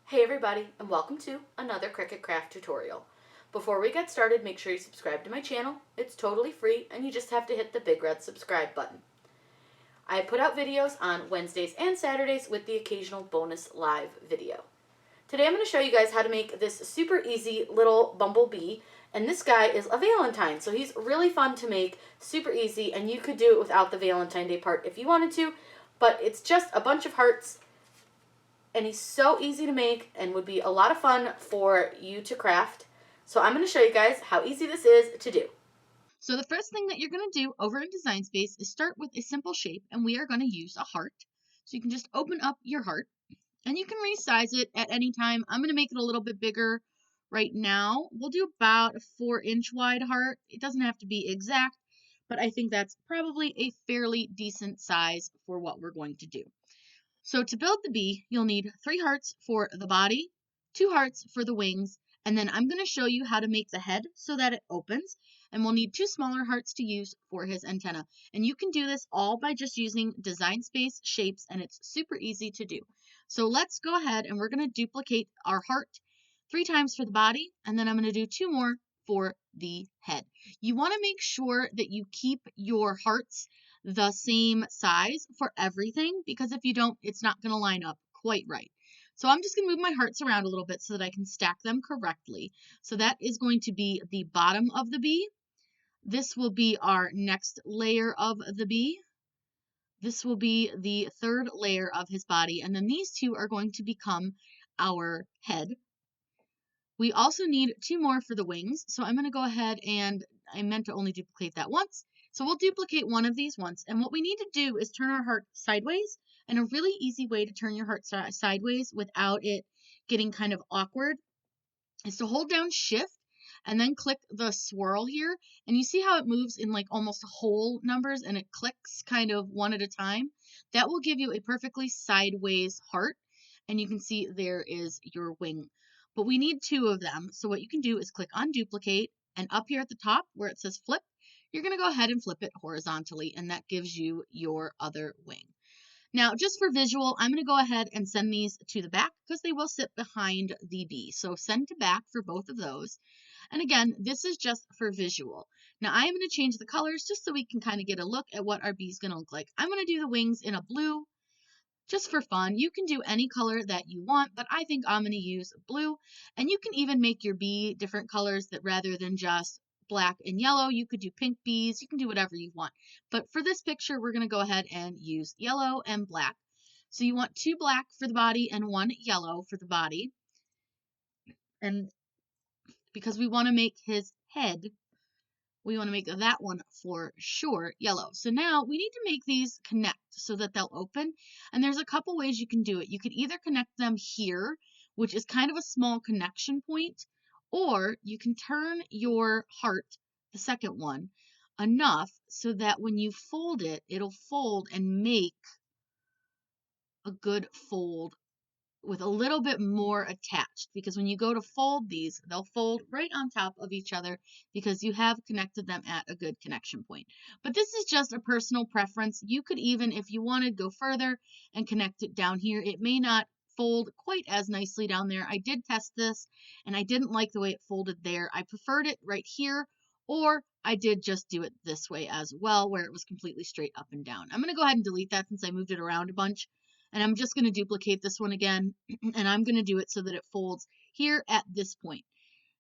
Hey everybody, and welcome to another Cricut craft tutorial. Before we get started, make sure you subscribe to my channel. It's totally free and you just have to hit the big red subscribe button. I put out videos on Wednesdays and Saturdays with the occasional bonus live video. Today I'm going to show you guys how to make this super easy little bumblebee, and this guy is a Valentine, so he's really fun to make, super easy, and you could do it without the Valentine Day part if you wanted to, but it's just a bunch of hearts and he's so easy to make and would be a lot of fun for you to craft. So I'm going to show you guys how easy this is to do. So the first thing that you're going to do over in Design Space is start with a simple shape, and we are going to use a heart. So you can just open up your heart, and you can resize it at any time. I'm going to make it a little bit bigger right now. We'll do about a 4-inch wide heart. It doesn't have to be exact, but I think that's probably a fairly decent size for what we're going to do. So to build the bee, you'll need 3 hearts for the body, 2 hearts for the wings, and then I'm going to show you how to make the head so that it opens, and we'll need 2 smaller hearts to use for his antenna. And you can do this all by just using Design Space shapes, and it's super easy to do. So let's go ahead and we're going to duplicate our heart 3 times for the body, and then I'm going to do 2 more for the head. You want to make sure that you keep your hearts the same size for everything, because if you don't, it's not going to line up quite right. So I'm just going to move my hearts around a little bit so that I can stack them correctly. So that is going to be the bottom of the bee. This will be our next layer of the bee. This will be the 3rd layer of his body, and then these 2 are going to become our head. We also need 2 more for the wings, so I'm going to go ahead and I meant to only duplicate that once. So we'll duplicate one of these once, and what we need to do is turn our heart sideways, and a really easy way to turn your heart sideways without it getting kind of awkward is to hold down Shift and then click the swirl here, and you see how it moves in like almost whole numbers and it clicks kind of one at a time. That will give you a perfectly sideways heart, and you can see there is your wing. But we need 2 of them, so what you can do is click on duplicate, and up here at the top where it says flip, you're going to go ahead and flip it horizontally, and that gives you your other wing. Now, just for visual, I'm going to go ahead and send these to the back because they will sit behind the bee. So send to back for both of those. And again, this is just for visual. Now, I am going to change the colors just so we can kind of get a look at what our bee is going to look like. I'm going to do the wings in a blue just for fun. You can do any color that you want, but I think I'm going to use blue. And you can even make your bee different colors that rather than just black and yellow, you could do pink bees, you can do whatever you want. But for this picture, we're going to go ahead and use yellow and black. So you want 2 black for the body and 1 yellow for the body. And because we want to make his head, we want to make that one for sure yellow. So now we need to make these connect so that they'll open. And there's a couple ways you can do it. You could either connect them here, which is kind of a small connection point, or you can turn your heart, the second one, enough so that when you fold it, it'll fold and make a good fold with a little bit more attached, because when you go to fold these, they'll fold right on top of each other because you have connected them at a good connection point. But this is just a personal preference. You could even, if you wanted, go further and connect it down here. It may not fold quite as nicely down there. I did test this and I didn't like the way it folded there. I preferred it right here, or I did just do it this way as well, where it was completely straight up and down. I'm going to go ahead and delete that since I moved it around a bunch. And I'm just going to duplicate this one again, and I'm going to do it so that it folds here at this point.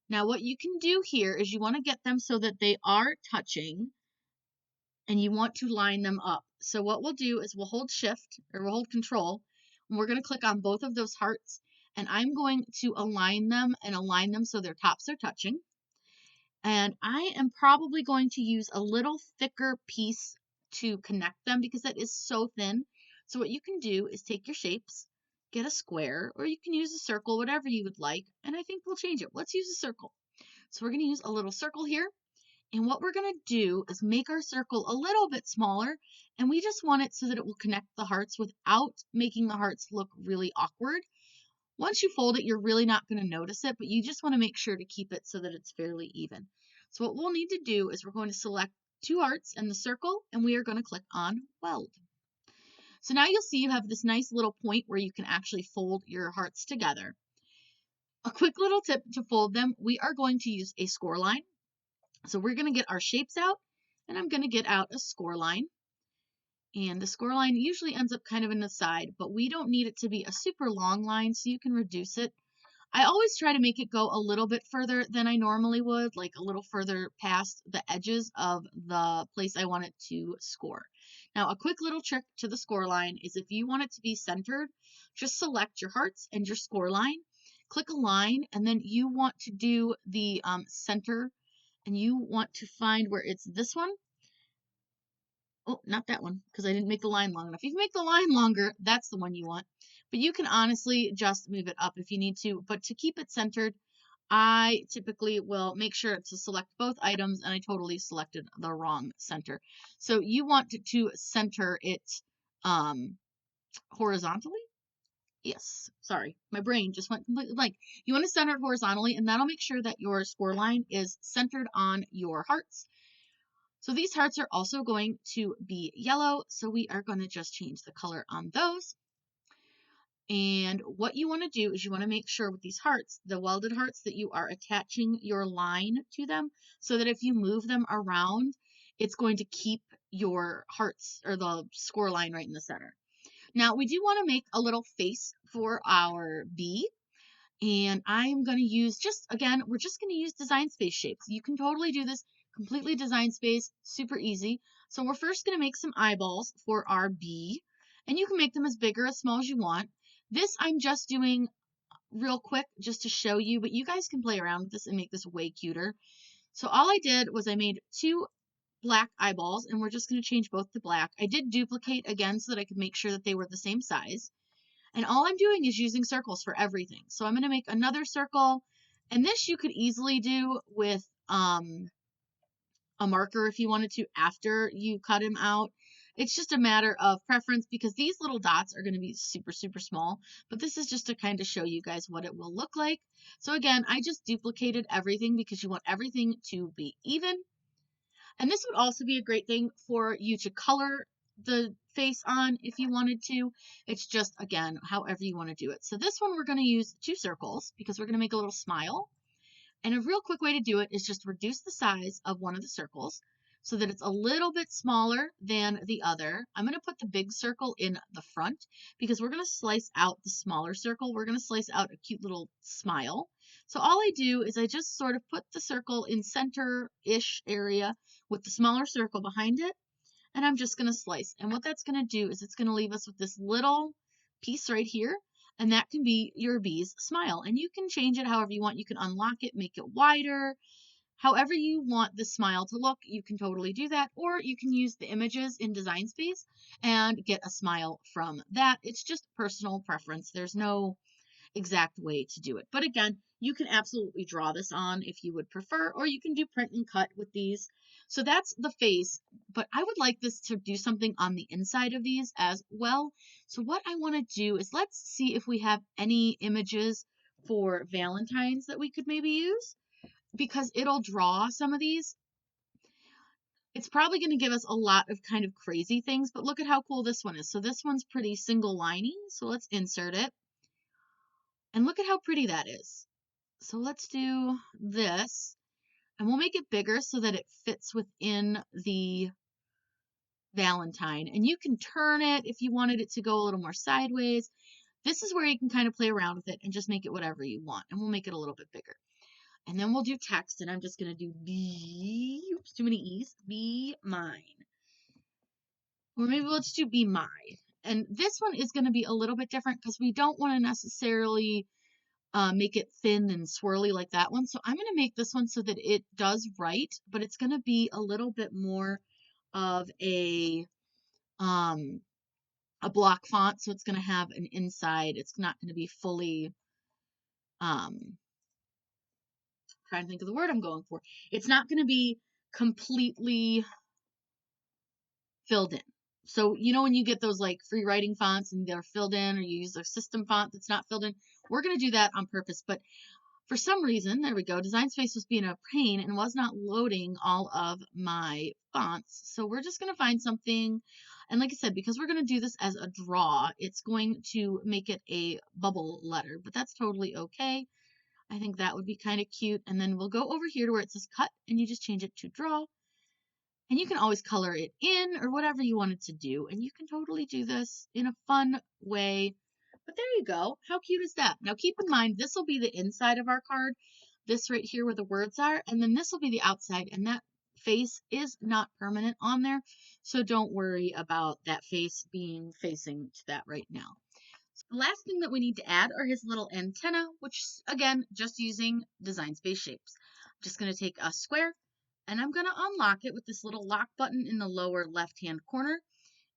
Now, what you can do here is you want to get them so that they are touching, and you want to line them up. So what we'll do is we'll hold Shift, or we'll hold Control, and we're going to click on both of those hearts, and I'm going to align them so their tops are touching. And I am probably going to use a little thicker piece to connect them because that is so thin. So what you can do is take your shapes, get a square, or you can use a circle, whatever you would like, and I think we'll change it. Let's use a circle. So we're going to use a little circle here, and what we're going to do is make our circle a little bit smaller, and we just want it so that it will connect the hearts without making the hearts look really awkward. Once you fold it, you're really not going to notice it, but you just want to make sure to keep it so that it's fairly even. So what we'll need to do is we're going to select 2 hearts and the circle, and we are going to click on Weld. So now you'll see you have this nice little point where you can actually fold your hearts together. A quick little tip to fold them, we are going to use a score line. So we're going to get our shapes out, and I'm going to get out a score line. And the score line usually ends up kind of in the side, but we don't need it to be a super long line, so you can reduce it. I always try to make it go a little bit further than I normally would, like a little further past the edges of the place I want it to score. Now, a quick little trick to the score line is if you want it to be centered, just select your hearts and your score line, click a line, and then you want to do the center, and you want to find where it's this one. Oh, not that one, because I didn't make the line long enough. If you make the line longer, that's the one you want. But you can honestly just move it up if you need to. But to keep it centered, I typically will make sure to select both items, and I totally selected the wrong center. So you want to center it horizontally. Yes, sorry, my brain just went completely blank. You want to center it horizontally, and that'll make sure that your score line is centered on your hearts. So these hearts are also going to be yellow, so we are going to just change the color on those. And what you want to do is you want to make sure with these hearts, the welded hearts, that you are attaching your line to them so that if you move them around, it's going to keep your hearts or the score line right in the center. Now, we do want to make a little face for our bee. And I'm going to use we're just going to use design space shapes. You can totally do this completely design space, super easy. So we're first going to make some eyeballs for our bee, and you can make them as big or as small as you want. This I'm just doing real quick just to show you, but you guys can play around with this and make this way cuter. So all I did was I made 2 black eyeballs, and we're just going to change both to black. I did duplicate again so that I could make sure that they were the same size. And all I'm doing is using circles for everything. So I'm going to make another circle. And this you could easily do with a marker if you wanted to after you cut him out. It's just a matter of preference because these little dots are going to be super, super small. But this is just to kind of show you guys what it will look like. So again, I just duplicated everything because you want everything to be even. And this would also be a great thing for you to color the face on if you wanted to. It's just, again, however you want to do it. So this one we're going to use 2 circles because we're going to make a little smile. And a real quick way to do it is just reduce the size of one of the circles so that it's a little bit smaller than the other. I'm going to put the big circle in the front because we're going to slice out the smaller circle. We're going to slice out a cute little smile. So all I do is I just sort of put the circle in center-ish area with the smaller circle behind it, and I'm just going to slice. And what that's going to do is it's going to leave us with this little piece right here, and that can be your bee's smile. And you can change it however you want. You can unlock it, make it wider. However you want the smile to look, you can totally do that. Or you can use the images in Design Space and get a smile from that. It's just personal preference. There's no exact way to do it. But again, you can absolutely draw this on if you would prefer, or you can do print and cut with these. So that's the face, but I would like this to do something on the inside of these as well. So what I want to do is let's see if we have any images for Valentine's that we could maybe use, because it'll draw some of these. It's probably going to give us a lot of kind of crazy things, but look at how cool this one is. So this one's pretty single lining, so let's insert it. And look at how pretty that is. So let's do this, and we'll make it bigger so that it fits within the Valentine. And you can turn it if you wanted it to go a little more sideways. This is where you can kind of play around with it and just make it whatever you want. And we'll make it a little bit bigger. And then we'll do text, and I'm just going to do be, oops, too many E's, be mine. Or maybe let's do be my. And this one is going to be a little bit different because we don't want to necessarily make it thin and swirly like that one. So I'm going to make this one so that it does write, but it's going to be a little bit more of a block font. So it's going to have an inside. It's not going to be fully, trying to think of the word I'm going for. It's not going to be completely filled in. So, you know, when you get those like free writing fonts and they're filled in, or you use a system font that's not filled in, we're going to do that on purpose. But for some reason, there we go, Design Space was being a pain and was not loading all of my fonts. So we're just going to find something. And like I said, because we're going to do this as a draw, it's going to make it a bubble letter, but that's totally okay. I think that would be kind of cute. And then we'll go over here to where it says cut, and you just change it to draw. And you can always color it in or whatever you want it to do. And you can totally do this in a fun way. But there you go. How cute is that? Now keep in mind, this will be the inside of our card. This right here where the words are. And then this will be the outside. And that face is not permanent on there. So don't worry about that face being facing to that right now. So the last thing that we need to add are his little antenna, which again, just using Design Space shapes. I'm just going to take a square and I'm going to unlock it with this little lock button in the lower left-hand corner.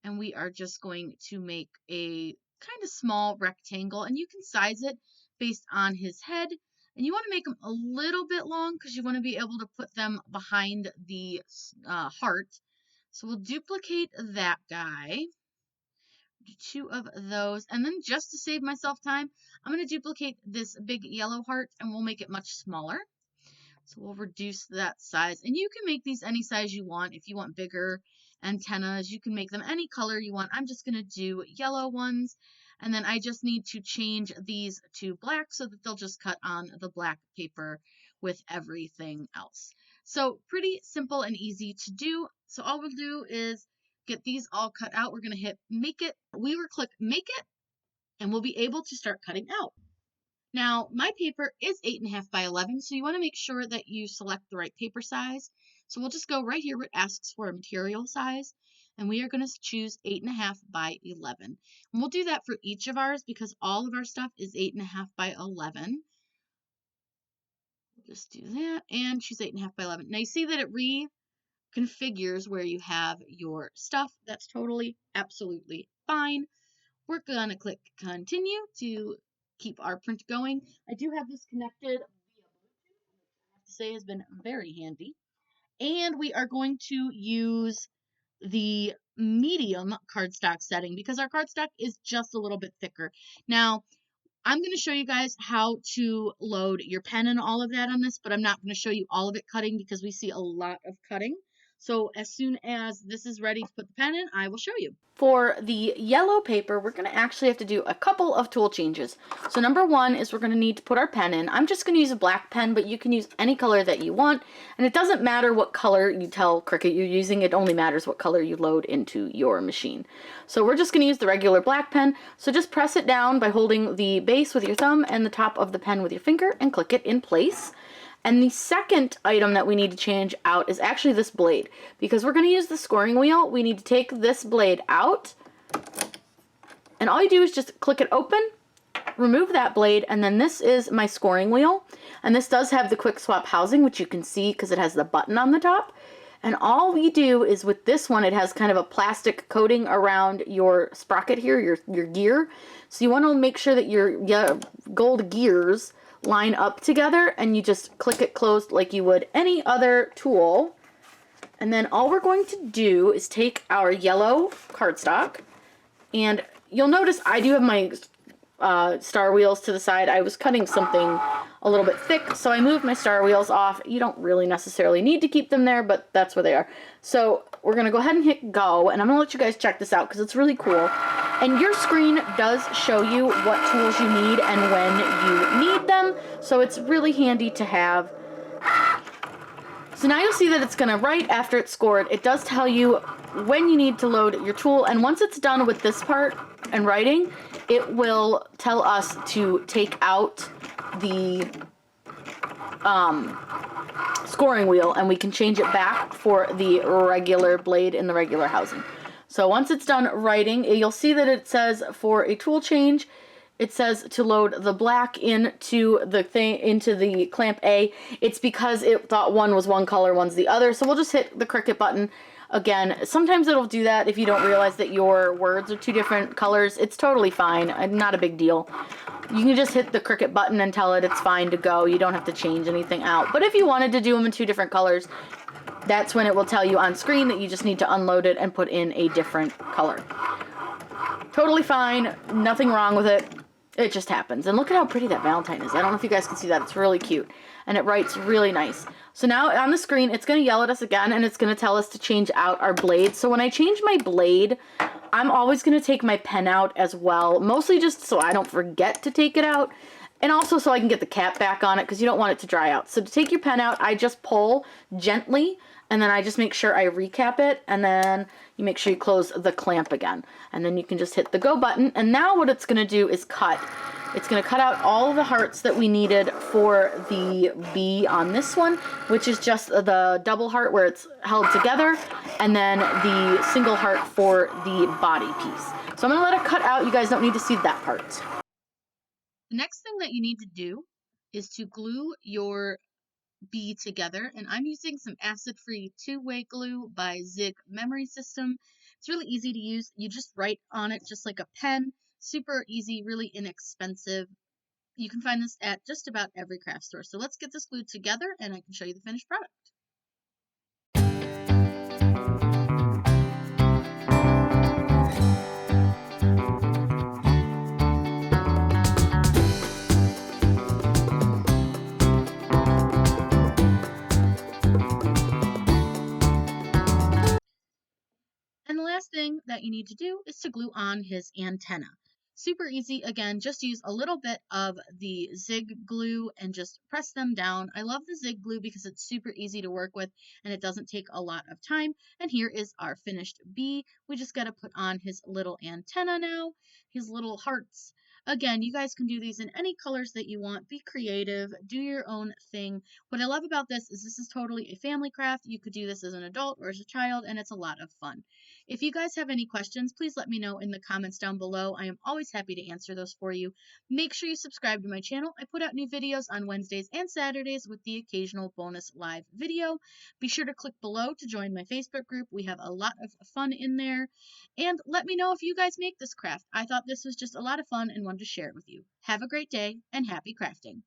And we are just going to make a kind of small rectangle, and you can size it based on his head. And you want to make them a little bit long because you want to be able to put them behind the heart. So we'll duplicate that guy. Do 2 of those. And then just to save myself time, I'm going to duplicate this big yellow heart and we'll make it much smaller. So we'll reduce that size. And you can make these any size you want. If you want bigger antennas, you can make them any color you want. I'm just going to do yellow ones. And then I just need to change these to black so that they'll just cut on the black paper with everything else. So pretty simple and easy to do. So all we'll do is get these all cut out. We're going to hit Make It. We will click Make It, and we'll be able to start cutting out. Now, my paper is 8.5 by 11, so you want to make sure that you select the right paper size. So we'll just go right here where it asks for a material size, and we are going to choose 8.5 by 11. And we'll do that for each of ours because all of our stuff is 8.5 by 11. We'll just do that and choose 8.5 by 11. Now you see that it reconfigures where you have your stuff. That's totally, absolutely fine. We're going to click Continue to keep our print going. I do have this connected via Bluetooth, which I have to say has been very handy. And we are going to use the medium cardstock setting because our cardstock is just a little bit thicker. Now, I'm going to show you guys how to load your pen and all of that on this, but I'm not going to show you all of it cutting because we see a lot of cutting. So as soon as this is ready to put the pen in, I will show you. For the yellow paper, we're going to actually have to do a couple of tool changes. So number one is we're going to need to put our pen in. I'm just going to use a black pen, but you can use any color that you want. And it doesn't matter what color you tell Cricut you're using. It only matters what color you load into your machine. So we're just going to use the regular black pen. So just press it down by holding the base with your thumb and the top of the pen with your finger and click it in place. And the second item that we need to change out is actually this blade. Because we're going to use the scoring wheel, we need to take this blade out. And all you do is just click it open, remove that blade, and then this is my scoring wheel. And this does have the quick swap housing, which you can see because it has the button on the top. And all we do is with this one, it has kind of a plastic coating around your sprocket here, your gear. So you want to make sure that your gold gears line up together, and you just click it closed like you would any other tool. And then all we're going to do is take our yellow cardstock, and you'll notice I do have my star wheels to the side. I was cutting something a little bit thick, so I moved my star wheels off. You don't really necessarily need to keep them there, but that's where they are. So we're going to go ahead and hit go, and I'm going to let you guys check this out because it's really cool. And your screen does show you what tools you need and when you need them, so it's really handy to have. So now you'll see that it's going to, right after it's scored, it does tell you when you need to load your tool, and once it's done with this part and writing, it will tell us to take out the scoring wheel, and we can change it back for the regular blade in the regular housing. So once it's done writing, you'll see that it says for a tool change, it says to load the black into the clamp A. It's because it thought one was one color, one's the other. So we'll just hit the Cricut button again. Sometimes it'll do that if you don't realize that your words are two different colors. It's totally fine, not a big deal. You can just hit the Cricut button and tell it it's fine to go. You don't have to change anything out. But if you wanted to do them in two different colors, that's when it will tell you on screen that you just need to unload it and put in a different color. Totally fine, nothing wrong with it. It just happens. And look at how pretty that Valentine is. I don't know if you guys can see that. It's really cute. And it writes really nice. So now on the screen, it's going to yell at us again, and it's going to tell us to change out our blade. So when I change my blade, I'm always going to take my pen out as well, mostly just so I don't forget to take it out. And also so I can get the cap back on it because you don't want it to dry out. So to take your pen out, I just pull gently and then I just make sure I recap it, and then you make sure you close the clamp again. And then you can just hit the go button, and now what it's going to do is cut. It's going to cut out all of the hearts that we needed for the bee on this one, which is just the double heart where it's held together, and then the single heart for the body piece. So I'm going to let it cut out. You guys don't need to see that part. The next thing that you need to do is to glue your bee together, and I'm using some acid-free two-way glue by Zig Memory System. It's really easy to use. You just write on it just like a pen. Super easy, really inexpensive. You can find this at just about every craft store. So let's get this glued together and I can show you the finished product. And the last thing that you need to do is to glue on his antenna. Super easy. Again, just use a little bit of the Zig glue and just press them down. I love the Zig glue because it's super easy to work with and it doesn't take a lot of time. And here is our finished bee. We just got to put on his little antenna now, his little hearts. Again, you guys can do these in any colors that you want. Be creative, do your own thing. What I love about this is totally a family craft. You could do this as an adult or as a child, and it's a lot of fun. If you guys have any questions, please let me know in the comments down below. I am always happy to answer those for you. Make sure you subscribe to my channel. I put out new videos on Wednesdays and Saturdays with the occasional bonus live video. Be sure to click below to join my Facebook group. We have a lot of fun in there. And let me know if you guys make this craft. I thought this was just a lot of fun and wanted to share it with you. Have a great day and happy crafting.